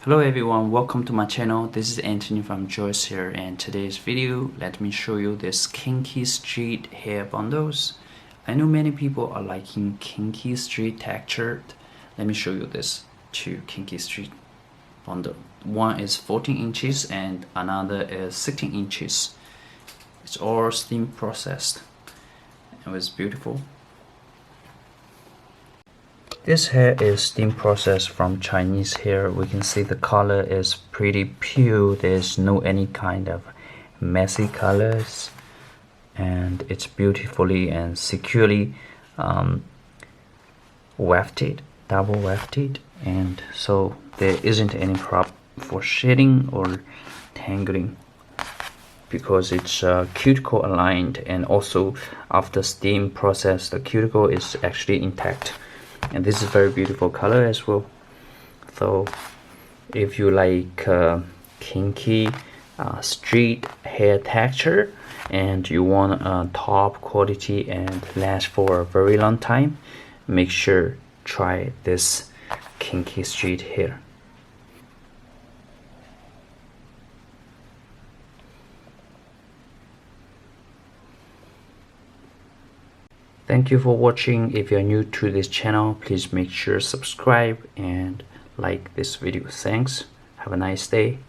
Hello everyone, welcome to my channel. This is Anthony from Joyce here, and today's video, let me show you this Kinky Straight hair bundles. I know many people are liking Kinky Straight textured. Let me show you this two Kinky Straight bundle. One is 14 inches and another is 16 inches. It's all steam processed. It was beautiful. This hair is steam processed from Chinese hair. We can see the color is pretty pure. There's no any kind of messy colors, and it's beautifully and securely wefted, double wefted, and so there isn't any problem for shedding or tangling because it's cuticle aligned, and also after steam process the cuticle is actually intact. And this is very beautiful color as well. So if you like kinky straight hair texture and you want a top quality and last for a very long time, make sure try this kinky straight hair. Thank you for watching. If you're new to this channel, please make sure subscribe and like this video. Thanks. Have a nice day.